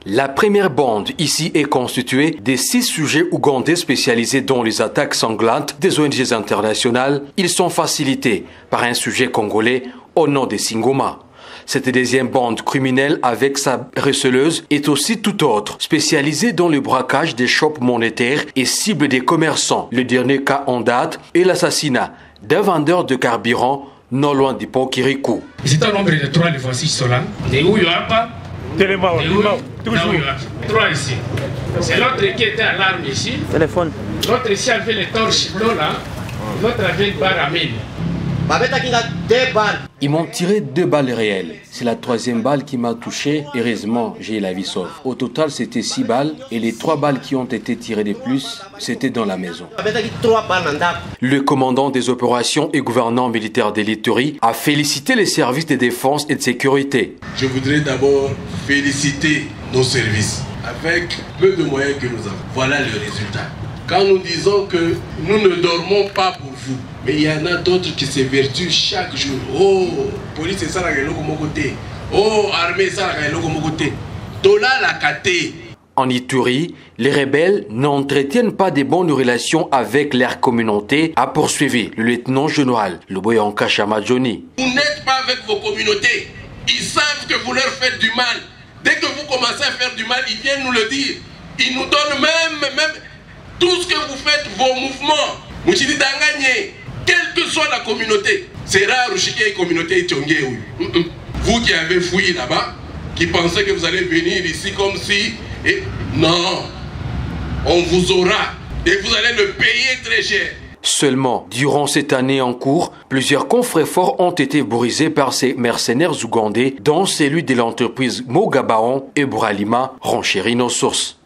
La première bande ici est constituée des 6 sujets ougandais spécialisés dans les attaques sanglantes des ONG internationales. Ils sont facilités par un sujet congolais au nom de Singoma. Cette deuxième bande criminelle avec sa receleuse est aussi tout autre, spécialisée dans le braquage des shops monétaires et cible des commerçants. Le dernier cas en date est l'assassinat d'un vendeur de carburant non loin du pont Kirikou. C'est un nombre de 3, les voici ceux-là. De où il y a pas toujours. 3 ici. C'est l'autre qui était à l'arme ici. Téléphone. L'autre ici avait les torches bleues là. L'autre avait une barre à mine. Ils m'ont tiré 2 balles réelles. C'est la 3e balle qui m'a touché. Heureusement, j'ai la vie sauve. Au total, c'était 6 balles et les 3 balles qui ont été tirées de plus, c'était dans la maison. Le commandant des opérations et gouvernant militaire de l'Ituri a félicité les services de défense et de sécurité. Je voudrais d'abord féliciter nos services avec peu de moyens que nous avons. Voilà le résultat. Quand nous disons que nous ne dormons pas pour vous, mais il y en a d'autres qui s'évertuent chaque jour. Oh, police c'est ça la côté. Oh, armée ça la côté. Tola la kate. En Ituri, les rebelles n'entretiennent pas de bonnes relations avec leur communauté, a poursuivi le lieutenant-général Luboyanka Chamadjoni. Vous n'êtes pas avec vos communautés. Ils savent que vous leur faites du mal. Dès que vous commencez à faire du mal, ils viennent nous le dire. Ils nous donnent même tout ce que vous faites, vos mouvements. Quelle que soit la communauté. C'est rare une communauté. Vous qui avez fouillé là-bas, qui pensez que vous allez venir ici comme si... Non, on vous aura et vous allez le payer très cher. Seulement, durant cette année en cours, plusieurs coffres-forts ont été brisés par ces mercenaires ougandais, dont celui de l'entreprise Mogabaon et Buralima, renchérit nos sources.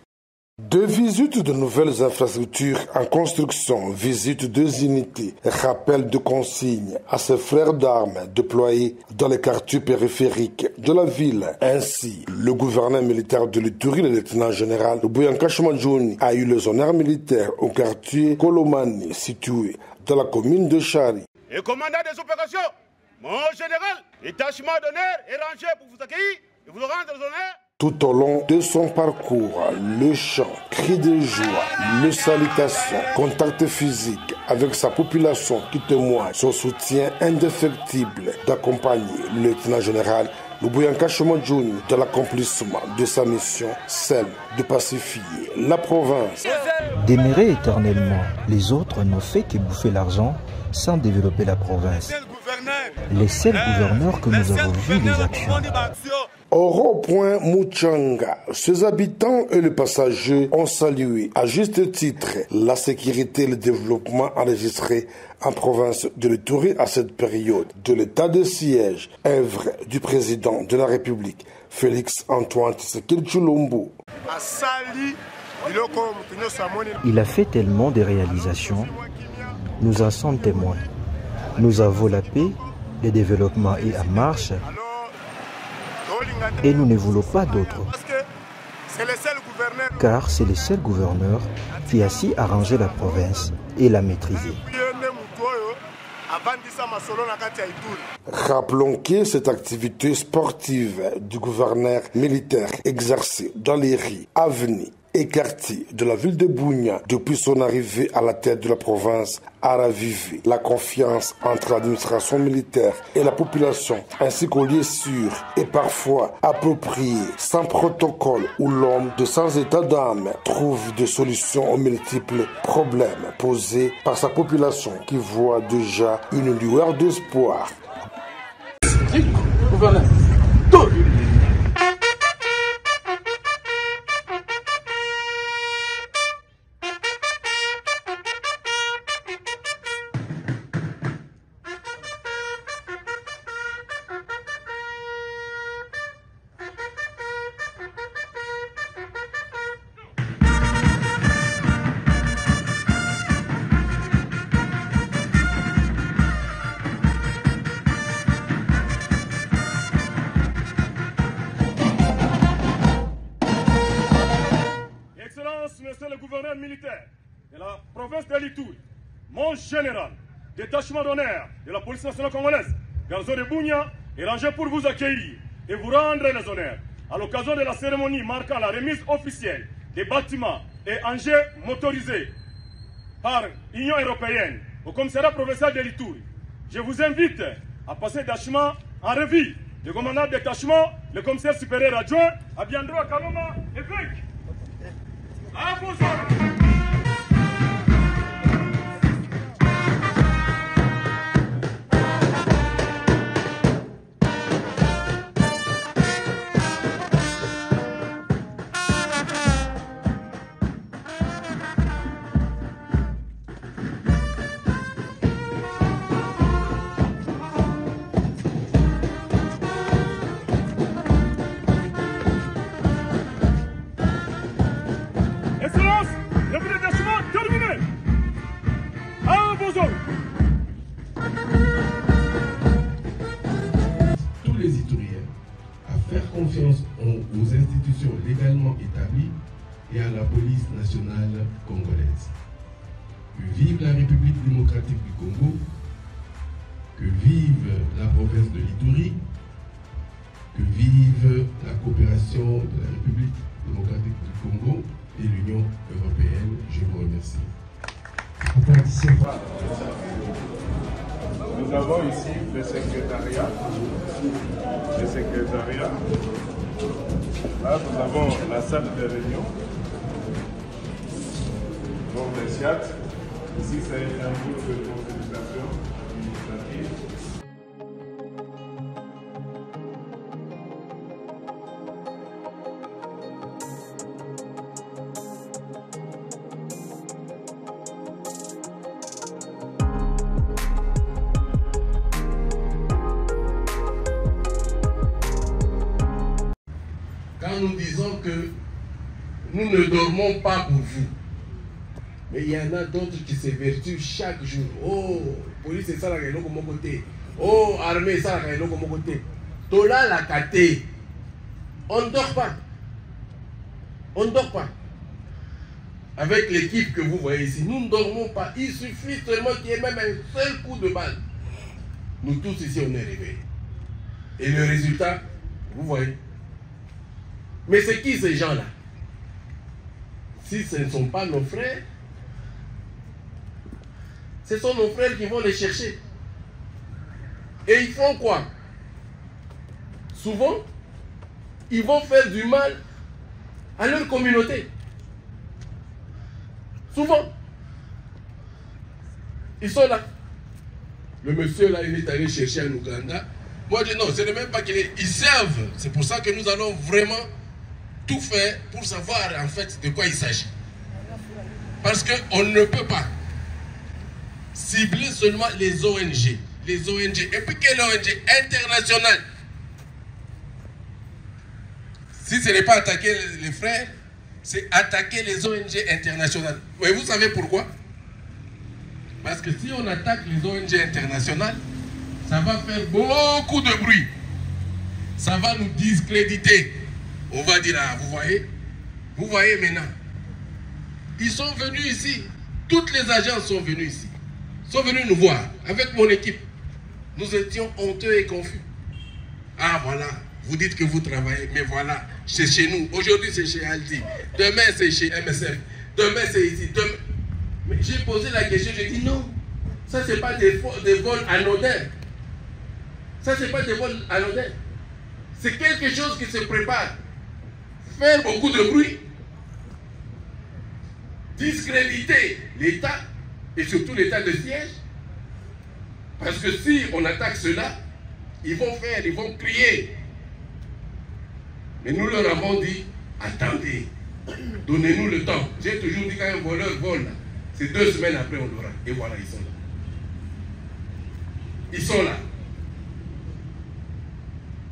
Deux visites de nouvelles infrastructures en construction, visite 2 unités, rappel de consignes à ses frères d'armes déployés dans les quartiers périphériques de la ville. Ainsi, le gouverneur militaire de l'Ituri, le lieutenant-général Luboyanka Chamadjoni, a eu les honneurs militaires au quartier Kolomani, situé dans la commune de Chari. Et commandant des opérations, mon général, détachement d'honneur est rangé pour vous accueillir et vous rendre les honneurs. Tout au long de son parcours, le chant, cri de joie, le salutation, contact physique avec sa population qui témoigne son soutien indéfectible d'accompagner le lieutenant-général Luboyanka Chamadjoni dans l'accomplissement de sa mission, celle de pacifier la province. Demeurer éternellement, les autres n'ont fait que bouffer l'argent sans développer la province. Les seuls gouverneurs que nous avons vus les actions. Au rond-point Muchanga, ses habitants et les passagers ont salué à juste titre la sécurité et le développement enregistrés en province de l'Ituri à cette période de l'état de siège, œuvre du président de la République, Félix Antoine Tshisekedi Tshilombo. Il a fait tellement de réalisations, nous en sommes témoins. Nous avons la paix, le développement est en marche. Et nous ne voulons pas d'autres. Car c'est le seul gouverneur qui a si arrangé la province et l'a maîtrisée. Rappelons que cette activité sportive du gouverneur militaire exercée dans les rues, avenues et quartiers de la ville de Bunia depuis son arrivée à la tête de la province a ravivé la confiance entre l'administration militaire et la population, ainsi qu'au lieu sûr et parfois approprié, sans protocole où l'homme de sans état d'âme trouve des solutions aux multiples problèmes posés par sa population qui voit déjà une lueur d'espoir. Monsieur le gouverneur militaire de la province de l'Ituri, mon général, détachement d'honneur de la police nationale congolaise, Garçon de Bunia, est rangé pour vous accueillir et vous rendre les honneurs. à l'occasion de la cérémonie marquant la remise officielle des bâtiments et engins motorisés par l'Union européenne au commissariat provincial de l'Ituri, je vous invite à passer d'achement en revue le commandant de détachement, le commissaire supérieur adjoint, Abiandro Kaloma, évêque. À vos ordres. Tous les Ituriens à faire confiance aux institutions légalement établies et à la police nationale congolaise. Que vive la République démocratique du Congo, que vive la province de l'Ituri, que vive la coopération de la République démocratique du Congo et l'Union européenne. Je vous remercie. Nous avons ici le secrétariat. Là, nous avons la salle de réunion. Donc, le SIAT. Ici, c'est un groupe de consultation administrative. Nous disons que nous ne dormons pas pour vous. Mais il y en a d'autres qui s'évertuent chaque jour. Oh, police, c'est ça la réunion comme mon côté. Oh, armée, ça la réunion comme mon côté. Tola la caté. On ne dort pas. On ne dort pas. Avec l'équipe que vous voyez ici, nous ne dormons pas. Il suffit seulement qu'il y ait même un seul coup de balle. Nous tous ici, on est réveillés. Et le résultat, vous voyez. Mais c'est qui ces gens-là? Si ce ne sont pas nos frères, ce sont nos frères qui vont les chercher. Et ils font quoi? Souvent, ils vont faire du mal à leur communauté. Souvent. Ils sont là. Le monsieur là, il est allé chercher en Ouganda. Moi, je dis non, ce n'est même pas qu'ils ils servent. C'est pour ça que nous allons vraiment tout faire pour savoir en fait de quoi il s'agit. Parce qu'on ne peut pas cibler seulement les ONG. Les ONG. Et puis quelle ONG internationale? Si ce n'est pas attaquer les frères, c'est attaquer les ONG internationales. Et vous savez pourquoi? Parce que si on attaque les ONG internationales, ça va faire beaucoup de bruit. Ça va nous discréditer. On va dire, ah, vous voyez maintenant. Ils sont venus ici. Toutes les agences sont venues ici. Sont venus nous voir avec mon équipe. Nous étions honteux et confus. Ah voilà, vous dites que vous travaillez, mais voilà, c'est chez nous. Aujourd'hui c'est chez Aldi. Demain c'est chez MSF. Demain c'est ici. Demain... Mais j'ai posé la question, j'ai dit non. Ça c'est pas des vols anodins. Ça c'est pas des vols anodins. C'est quelque chose qui se prépare. Faire beaucoup de bruit, discréditer l'État et surtout l'État de siège, parce que si on attaque cela, ils vont crier. Mais nous leur avons dit, attendez, donnez-nous le temps. J'ai toujours dit quand un voleur vole, c'est 2 semaines après on l'aura. Et voilà, ils sont là. Ils sont là.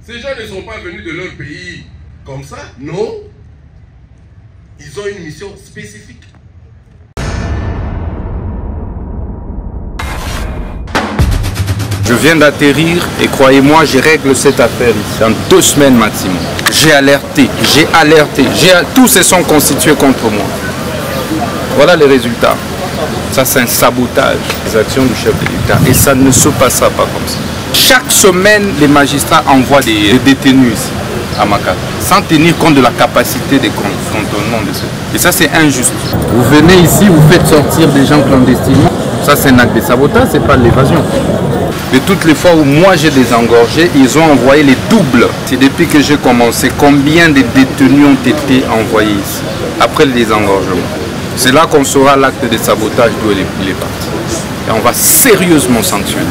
Ces gens ne sont pas venus de leur pays comme ça, non. Ils ont une mission spécifique. Je viens d'atterrir et croyez-moi, je règle cette affaire ici en 2 semaines maximum. J'ai alerté, tous se sont constitués contre moi. Voilà les résultats. Ça c'est un sabotage des actions du chef de l'État et ça ne se passera pas comme ça. Chaque semaine, les magistrats envoient des détenus ici. à Makala, sans tenir compte de la capacité des cantonnements de ceux. Et ça, c'est injuste. Vous venez ici, vous faites sortir des gens clandestinement. Ça, c'est un acte de sabotage, c'est pas de l'évasion. De toutes les fois où moi j'ai désengorgé, ils ont envoyé les doubles. C'est depuis que j'ai commencé, combien de détenus ont été envoyés ici, après le désengorgement. C'est là qu'on saura l'acte de sabotage d'où il est parti. Et on va sérieusement sanctionner.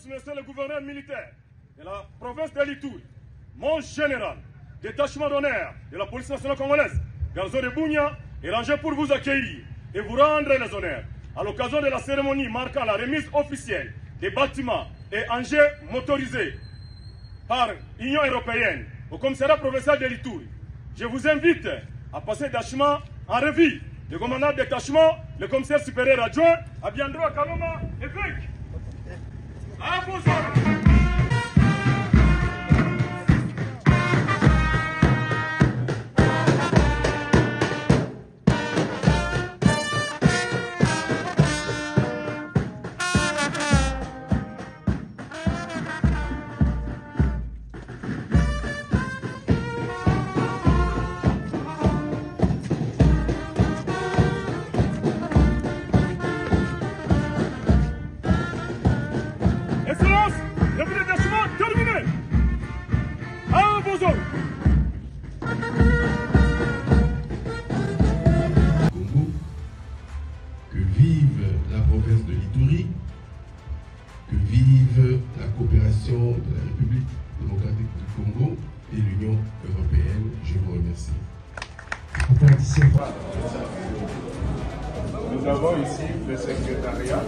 Monsieur le gouverneur militaire de la province de l'Ituri, mon général, détachement d'honneur de la police nationale congolaise, Garzo de Bunia, est rangé pour vous accueillir et vous rendre les honneurs à l'occasion de la cérémonie marquant la remise officielle des bâtiments et engins motorisés par l'Union européenne au commissariat provincial de l'Ituri. Je vous invite à passer détachement en revue. Le commandant de détachement, le commissaire supérieur adjoint, Abiandro Kaloma, évêque. À vos ordres. Nous avons ici le secrétariat.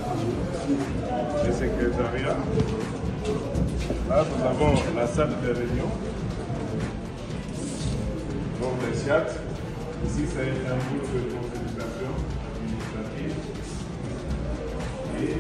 Là, nous avons la salle de réunion. Donc, le SIAT. Ici, c'est un groupe de consultation administrative. Et